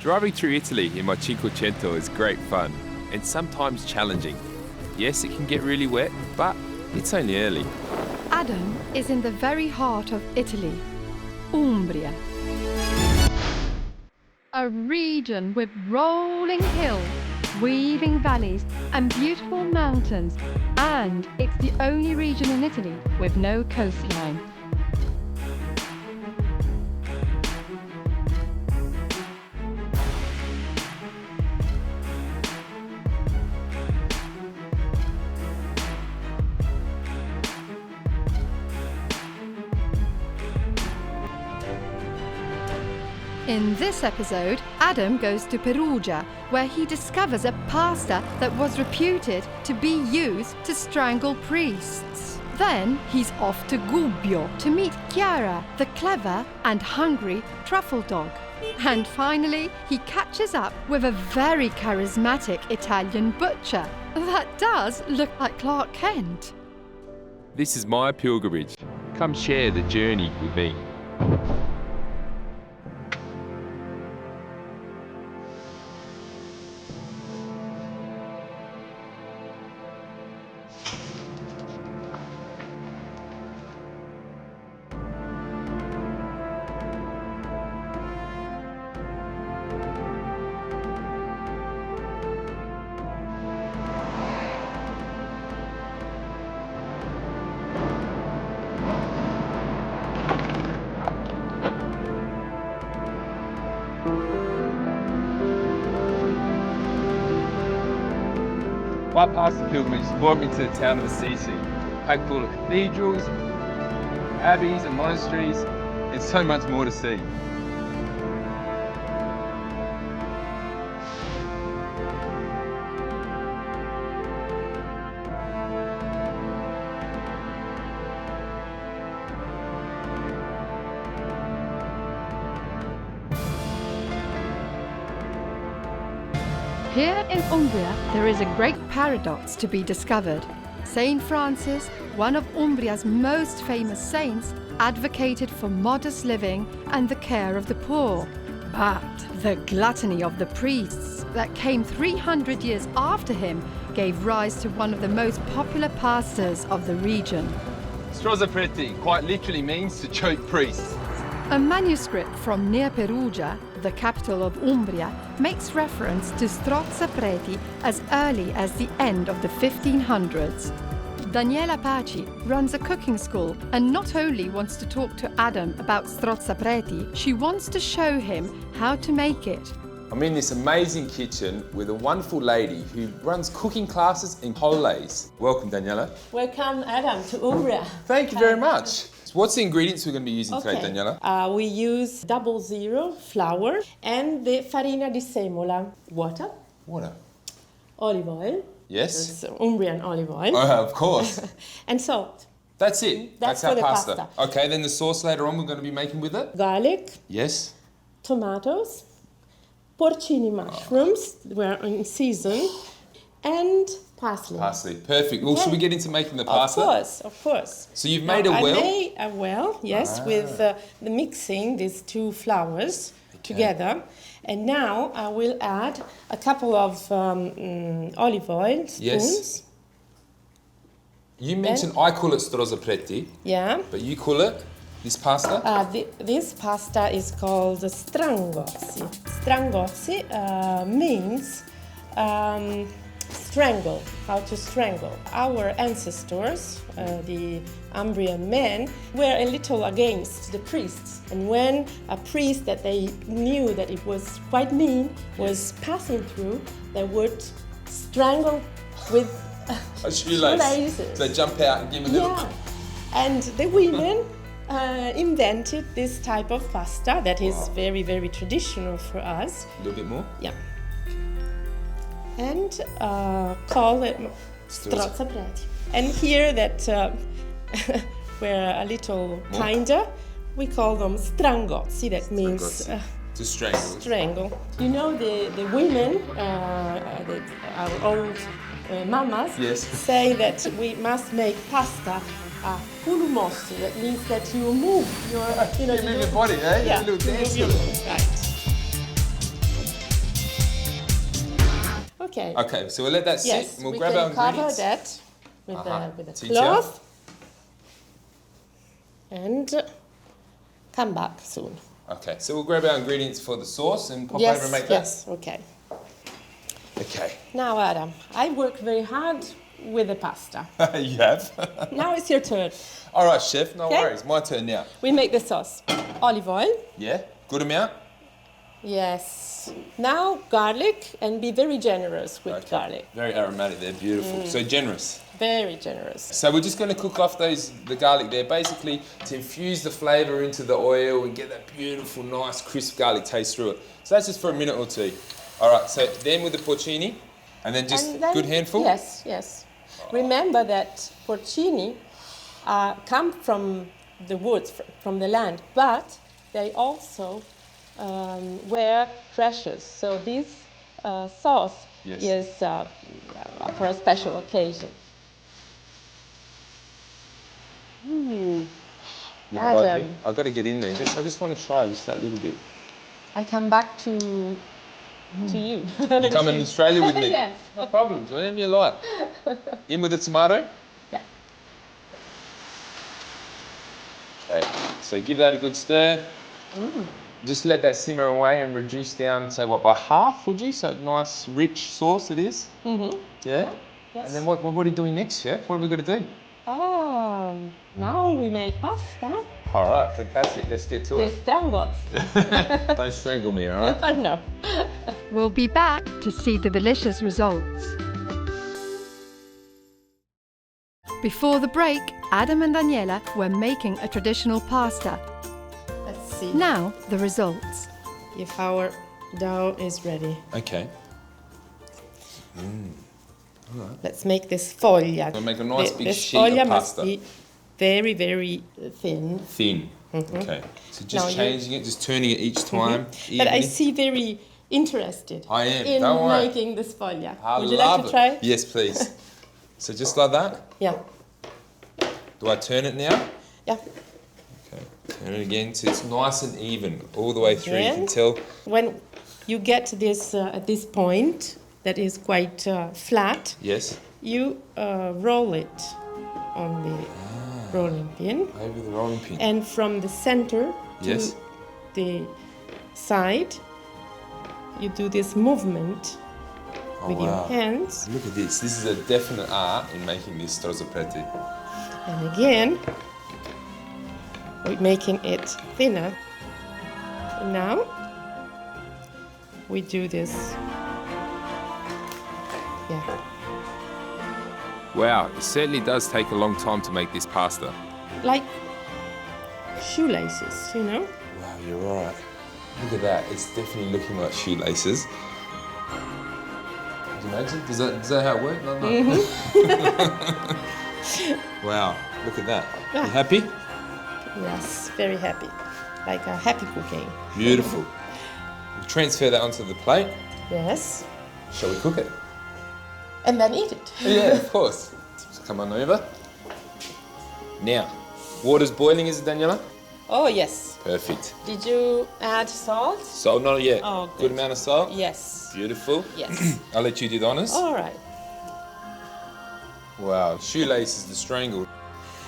Driving through Italy in my Cinquecento is great fun and sometimes challenging. Yes, it can get really wet, but it's only early. Adam is in the very heart of Italy, Umbria. A region with rolling hills, weaving valleys and beautiful mountains, and it's the only region in Italy with no coastline. In this episode, Adam goes to Perugia, where he discovers a pasta that was reputed to be used to strangle priests. Then he's off to Gubbio to meet Chiara, the clever and hungry truffle dog. And finally, he catches up with a very charismatic Italian butcher that does look like Clark Kent. This is my pilgrimage. Come share the journey with me. My pasta pilgrimage brought me to the town of Assisi, packed full of cathedrals, abbeys and monasteries, and so much more to see. Here in Umbria, there is a great paradox to be discovered. Saint Francis, one of Umbria's most famous saints, advocated for modest living and the care of the poor. But the gluttony of the priests that came 300 years after him gave rise to one of the most popular pastas of the region. Strozzapreti quite literally means to choke priests. A manuscript from near Perugia, the capital of Umbria, makes reference to strozzapreti as early as the end of the 1500s. Daniela Paci runs a cooking school and not only wants to talk to Adam about strozzapreti, she wants to show him how to make it. I'm in this amazing kitchen with a wonderful lady who runs cooking classes in Poles. Welcome, Daniela. Welcome, Adam, to Umbria. Thank you very much. So what's the ingredients we're going to be using today, Daniela? We use 00 flour and the farina di semola. Water. Olive oil. Yes. That's Umbrian olive oil. Of course. And salt. That's it. That's our for the pasta. pasta. Okay, then the sauce later on we're going to be making with it? Garlic. Yes. Tomatoes. Porcini mushrooms, were in season. And parsley. Parsley, perfect. Well, should we get into making the pasta? Of course. So you've made a well? I made a well, yes, with the mixing these two flours together. And now I will add a couple of olive oil spoons. Yes. You mentioned I call it strozzapreti. Yeah. But you call it this pasta? This pasta is called strangozzi. Strangozzi means strangle, how to strangle. Our ancestors, the Umbrian men, were a little against the priests. And when a priest that they knew that it was quite mean was passing through, they would strangle with a shoelace. So they jump out and give a little... Yeah. And the women invented this type of pasta that is very, very traditional for us. A little bit more? Yeah. And call it strozzapreti. And here that we're a little kinder, we call them strangozzi. That means to strangle. Strangle. You know the women, our old mamas, say that we must make pasta pulumossi. That means that you move your, you move your body, eh? Yeah, you little dance. Right. Okay. Okay, so we'll let that sit Yes, and we'll we grab our can cover ingredients. that with a Tea cloth and come back soon. Okay, so we'll grab our ingredients for the sauce and pop Yes, over and make yes, okay. that. Okay. Now, Adam, I worked very hard with the pasta. You have? Now it's your turn. All right, chef, no Okay. worries. My turn now. We make the sauce. Olive oil. Yeah? Good amount? Yes. Now garlic, and be very generous with Okay. garlic. Very aromatic, they're beautiful. So generous. Very generous. So we're just going to cook off the garlic there, basically to infuse the flavour into the oil and get that beautiful, nice, crisp garlic taste through it. So that's just for a minute or two. All right, so then with the porcini, and then just And then- good handful? Yes, yes. Remember that porcini come from the woods, from the land, but they also were precious. So this sauce Yes. is for a special occasion. Adam, I've got to get in there. I just want to try just that little bit. I come back to you. You come in Australia with me? Yes. No problems, whatever you like. In with the tomato? Yeah. Okay, so give that a good stir. Just let that simmer away and reduce down, say what, by half, would you? So nice, rich sauce it is. Mm-hmm. Yeah? Yes. And then what are you doing next, chef? What are we going to do? Now we make pasta. All right, fantastic. Let's get to The strangles. it. Don't strangle me, all right? No. We'll be back to see the delicious results. Before the break, Adam and Daniela were making a traditional pasta. Let's see Now, the results. if our dough is ready. Okay. Let's make this foglia. We'll make a nice big this sheet foglia of pasta. must be very, very thin. Thin. Okay. So Now just you- changing it, just turning it each time. But I evenly. see very interested I am, in don't worry. making this foglia. I Would you love like to try? it. Yes, please. So just like that. Yeah. Do I turn it now? Yeah. Okay. Turn it again so it's nice and even all the way through. You can Again. tell. When you get to this at this point that is quite flat, Yes. you roll it on the rolling pin, Over the rolling pin. and from the center to Yes. the side, you do this movement Oh, with wow. your hands, Look at this. This is a definite art in making this strozzopreti. and again, we're making it thinner. And now we do this. Yeah. Wow, it certainly does take a long time to make this pasta. Like shoelaces, you know? Wow, you're right. Look at that. It's definitely looking like shoelaces. Can you imagine? Is that how it works? No, no. Wow, look at that. You happy? Yes, very happy. Like a happy cooking. Beautiful. We'll transfer that onto the plate. Yes. Shall we cook it? And then eat it. Yeah, of course. So come on over. Now, water's boiling, is it, Daniela? Oh, yes. Perfect. Did you add salt? Salt, not yet. Oh, Good good. amount of salt. Yes. Beautiful. Yes. I'll let you do the honours. All right. Wow, shoelace is the strangle.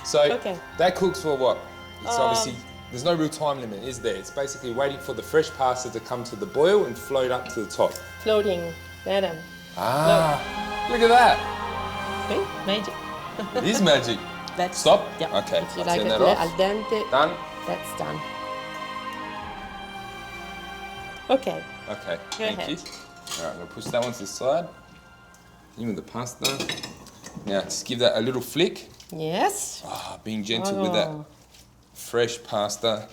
So Okay. that cooks for what? It's obviously, there's no real time limit, is there? It's basically waiting for the fresh pasta to come to the boil and float up to the top. Floating. Adam. Ah, look at that. Okay, magic. It is magic. That's Stop? Yeah. Okay, If you I'll like turn it that off. al dente, Done? that's done. Okay. Okay, Go thank ahead. you. All right, we'll push that one to the side. In with the pasta. Now, just give that a little flick. Yes. Ah, being gentle with that Oh. fresh pasta.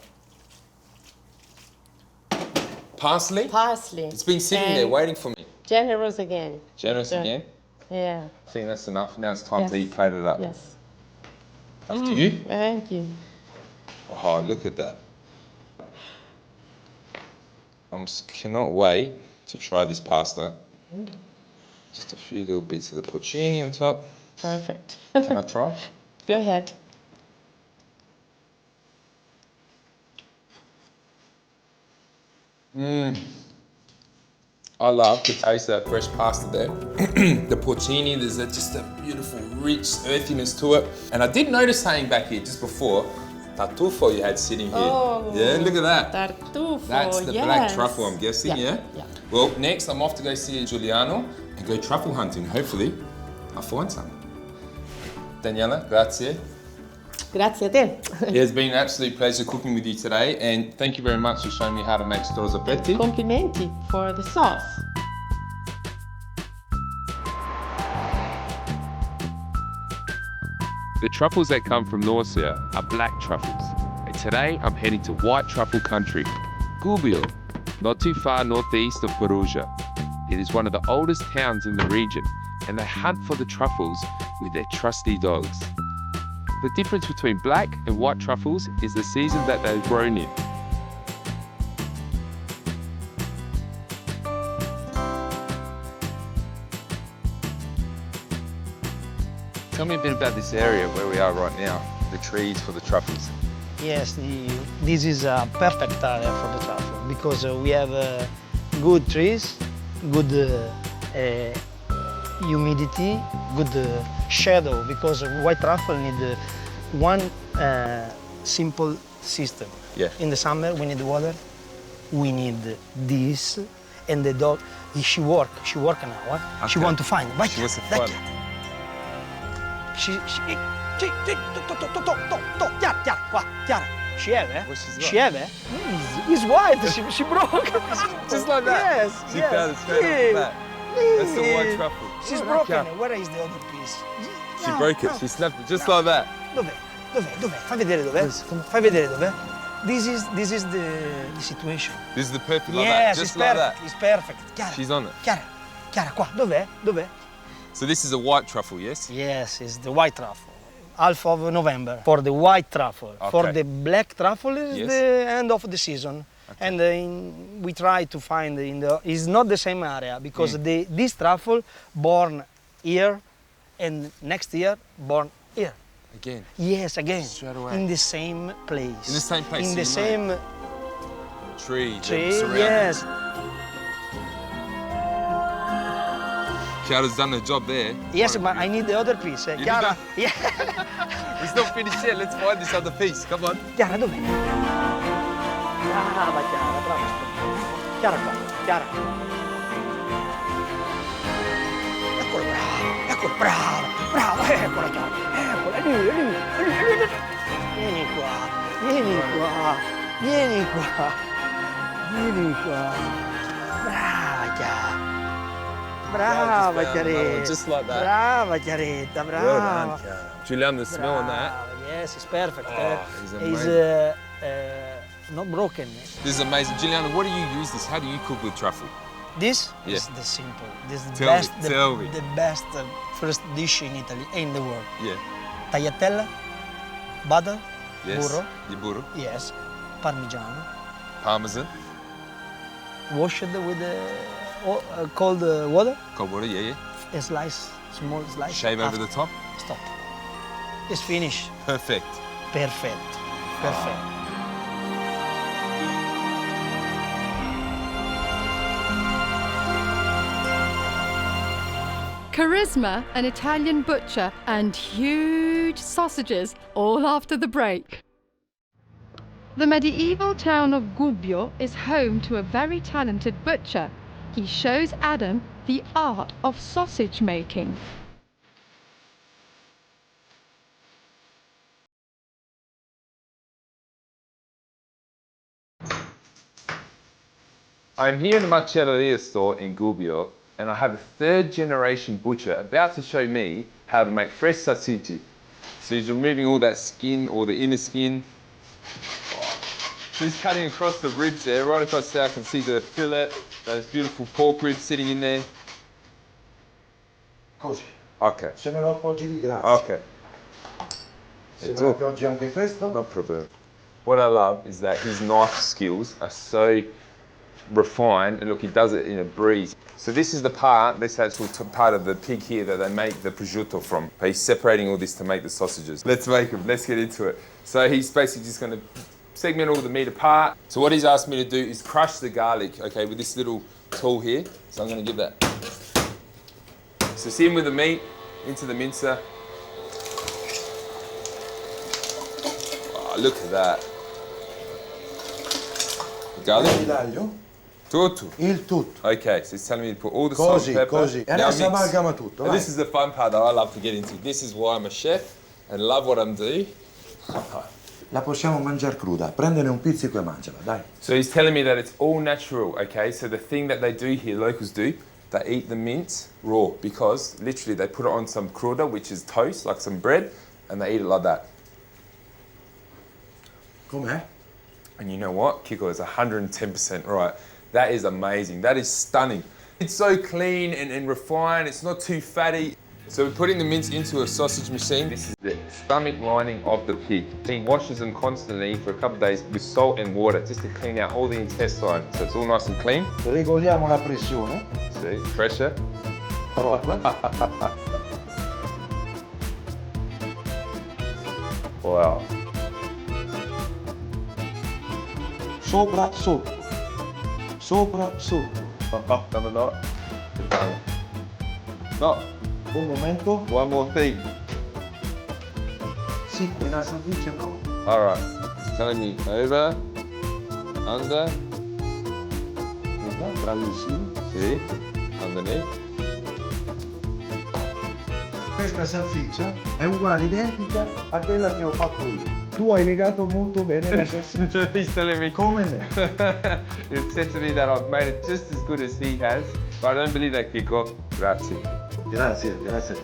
Parsley? Parsley. It's been sitting there And waiting for me. Generous again. Generous Yeah. again. Yeah. I think that's enough. Now it's time to Yes. eat, plate it up. Yes. After you. Thank you. Oh, look at that. Cannot wait to try this pasta. Just a few little bits of the porcini on top. Perfect. Can I try? Go ahead. I love the taste of that fresh pasta there. The porcini, there's just a beautiful, rich earthiness to it. And I did notice saying back here just before, tartufo you had sitting here. Oh, yeah, look at that. Tartufo, That's the yes. black truffle, I'm guessing, yeah? Yeah. Well, next I'm off to go see Giuliano and go truffle hunting. Hopefully, I'll find some. Daniela, grazie. Grazie a te. It has been an absolute pleasure cooking with you today, and thank you very much for showing me how to make strozzopetti. Complimenti for the sauce. The truffles that come from Norcia are black truffles, and today I'm heading to white truffle country, Gubbio, not too far northeast of Perugia. It is one of the oldest towns in the region, and they hunt for the truffles with their trusty dogs. The difference between black and white truffles is the season that they're grown in. Tell me a bit about this area where we are right now, the trees for the truffles. Yes, this is a perfect area for the truffle because we have good trees, good humidity, good shadow because white truffle need one simple system. Yeah. In the summer we need water, we need this, and the dog, she work now. She Okay. want to find. Vai, She wants to dai. find. Chiara, qua, Chiara. She have, eh? What she's She got? have, eh? It's white, she broke. Just like that? Yes, She yes. found it straight off the bat. That's the white Yeah. truffle. She's Oh, broken. okay. Where is the other piece? She No, broke it, no. she snapped it, just like that. Dov'è? Dov'è? Fai vedere dov'è. Fai vedere dov'è. This is the situation. This is the perfect, like Yes, that, it's just like perfect. that. It's perfect. Chiara. She's on it. Chiara, qua. Dov'è? Dov'è? So this is a white truffle, yes? Yes, it's the white truffle. Half of November for the white truffle. Okay. For the black truffle is Yes. the end of the season. And we try to find it's not the same area because this truffle born here and next year born here. Again. Yes, again. Straight away. In the same place. In the same place, In so the you same Tree, tree. surrounding. Yes. Chiara's done her job there. Yes, but I need the other piece. You Chiara. did Yeah. It's not finished yet, let's find this other piece, come on. Chiara, dov'è? Brava, brava. Chiara qua, Chiara. Eccola, brava, eccola Chiara, eccola, è lì. Vieni qua. Brava Chiara. Brava just found another one, just like that. Brava Chiaretta, Well brava. done, Chiara. Julian, the smell on that. Brava, yes, it's perfect. Oh, he's It's not broken. This is amazing. Juliana, what do you use this? How do you cook with truffle? This Yeah. is the simple. This is the Tell me, best. tell me. The best first dish in Italy, in the world. Yeah. Tagliatella, butter, Yes. burro, Your burro. yes, parmigiano. Parmesan. Wash it with cold water. Cold water, yeah, yeah. A slice, small slice. Shave over the top. Stop. It's finished. Perfect. Perfect. Perfect. Charisma, an Italian butcher, and huge sausages, all after the break. The medieval town of Gubbio is home to a very talented butcher. He shows Adam the art of sausage making. I'm here in the macelleria store in Gubbio, and I have a third-generation butcher about to show me how to make fresh sausage. So he's removing all that skin, or the inner skin. He's cutting across the ribs there, right across there. I can see the fillet, those beautiful pork ribs sitting in there. Così, Okay, se me lo appoggi di grazia. okay. Se me lo appoggi anche questo. No problem. What I love is that his knife skills are so refined, and look, he does it in a breeze. So this is the part, this actual part of the pig here that they make the prosciutto from. He's separating all this to make the sausages. Let's make them, let's get into it. So he's basically just gonna segment all the meat apart. So what he's asked me to do is crush the garlic, okay, with this little tool here. So I'm going to give that. So it's in with the meat, into the mincer. Oh, look at that. Garlic. L'aglio, Tutto. il tutto. Okay, so he's telling me to put all the salt Così, and pepper. così. E Now adesso mix. amalgama tutto, And vai. this is the fun part that I love to get into. This is why I'm a chef and love what I'm doing. La possiamo mangiare cruda, prendene un pizzico e mangiala, dai. So he's telling me that it's all natural, okay? So the thing that they do here, locals do, they eat the mint raw because literally they put it on some cruda, which is toast, like some bread, and they eat it like that. Com'è? And you know what? Kiko is 110% right. That is amazing. That is stunning. It's so clean and refined. It's not too fatty. So we're putting the mince into a sausage machine. This is the stomach lining of the pig. He washes them constantly for a couple of days with salt and water just to clean out all the intestine. So it's all nice and clean. Regoliamo la pressione. See, pressure. Wow. Sopra, sotto. Sopra, sotto. Done a lot. Done. No, Un momento. one more thing. Sì, una salsiccia no. All right. It's telling me over, under, Bravissimo. see, underneath. Questa salsiccia è uguale, identica a quella che ho fatto io. Tu hai legato molto bene la salsiccia. He's telling me. Come me. It said to me that I've made it just as good as he has. But I don't believe that, Kiko. Grazie. Grazie, grazie.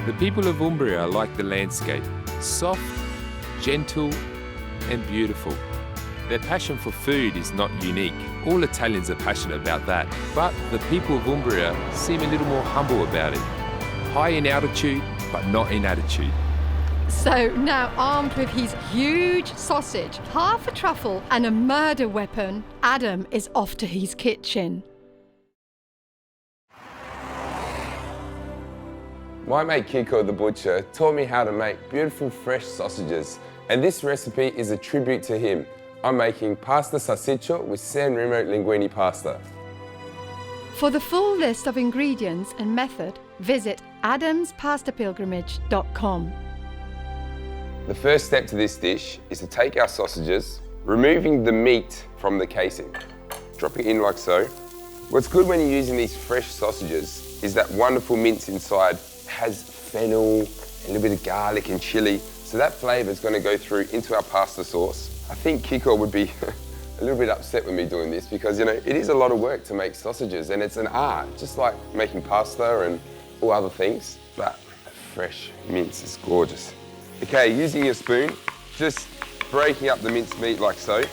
The people of Umbria like the landscape. Soft, gentle, and beautiful. Their passion for food is not unique. All Italians are passionate about that. But the people of Umbria seem a little more humble about it. High in altitude, but not in attitude. So now, armed with his huge sausage, half a truffle, and a murder weapon, Adam is off to his kitchen. My mate Kiko the butcher taught me how to make beautiful fresh sausages, and this recipe is a tribute to him. I'm making pasta salsiccia with San Remo linguine pasta. For the full list of ingredients and method, visit adamspastapilgrimage.com. The first step to this dish is to take our sausages, removing the meat from the casing, dropping it in like so. What's good when you're using these fresh sausages is that wonderful mince inside has fennel, a little bit of garlic and chili, so that flavour is going to go through into our pasta sauce. I think Kiko would be a little bit upset with me doing this because, you know, it is a lot of work to make sausages and it's an art, just like making pasta and all other things, but fresh mince is gorgeous. Okay, using a spoon, just breaking up the minced meat like so.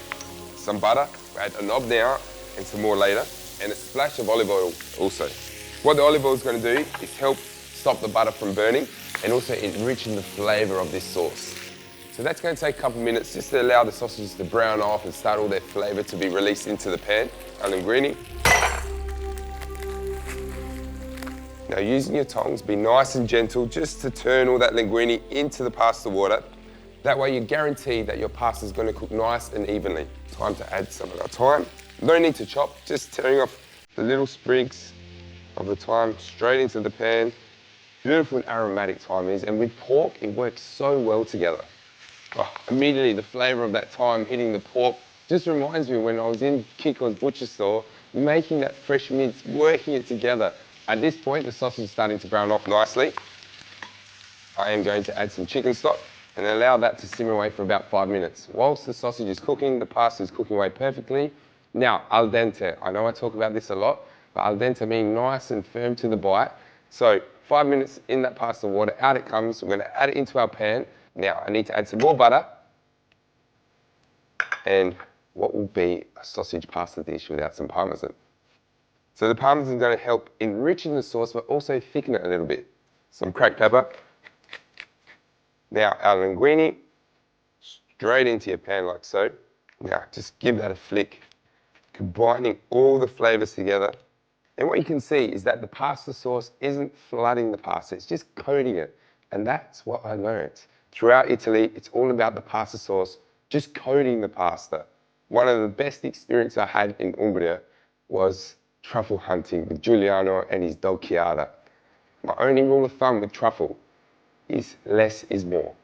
Some butter, add a knob now and some more later, and a splash of olive oil also. What the olive oil is going to do is help stop the butter from burning and also enrichen the flavour of this sauce. So that's going to take a couple of minutes just to allow the sausages to brown off and start all their flavour to be released into the pan. Our linguine. Now using your tongs, be nice and gentle just to turn all that linguine into the pasta water. That way you guarantee that your pasta is going to cook nice and evenly. Time to add some of our thyme. No need to chop, just tearing off the little sprigs of the thyme straight into the pan. Beautiful and aromatic thyme is, and with pork, it works so well together. Oh, immediately the flavour of that thyme hitting the pork just reminds me when I was in Kiko's butcher store, making that fresh mince, working it together. At this point, the sausage is starting to brown off nicely. I am going to add some chicken stock and allow that to simmer away for about 5 minutes. Whilst the sausage is cooking, the pasta is cooking away perfectly. Now, al dente. I know I talk about this a lot, but al dente meaning nice and firm to the bite. So 5 minutes in that pasta water, out it comes. We're going to add it into our pan. Now, I need to add some more butter and what will be a sausage pasta dish without some parmesan. So the parmesan is going to help enrich in the sauce, but also thicken it a little bit. Some cracked pepper. Now, our linguine, straight into your pan like so. Now, just give that a flick, combining all the flavors together. And what you can see is that the pasta sauce isn't flooding the pasta, it's just coating it. And that's what I learned. Throughout Italy, it's all about the pasta sauce, just coating the pasta. One of the best experiences I had in Umbria was truffle hunting with Giuliano and his dolciada. My only rule of thumb with truffle is less is more.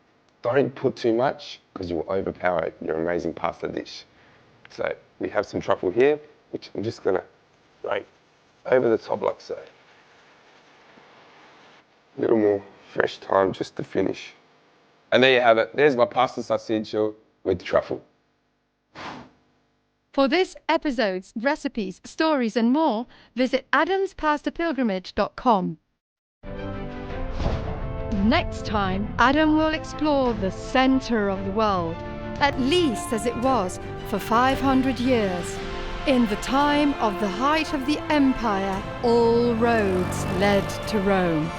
Don't put too much because you will overpower your amazing pasta dish. So we have some truffle here, which I'm just gonna grate over the top like so. A little more fresh thyme just to finish. And there you have it. There's my pasta saucisson with truffle. For this episode's recipes, stories, and more, visit adamspastapilgrimage.com. Next time, Adam will explore the center of the world, at least as it was for 500 years. In the time of the height of the empire, all roads led to Rome.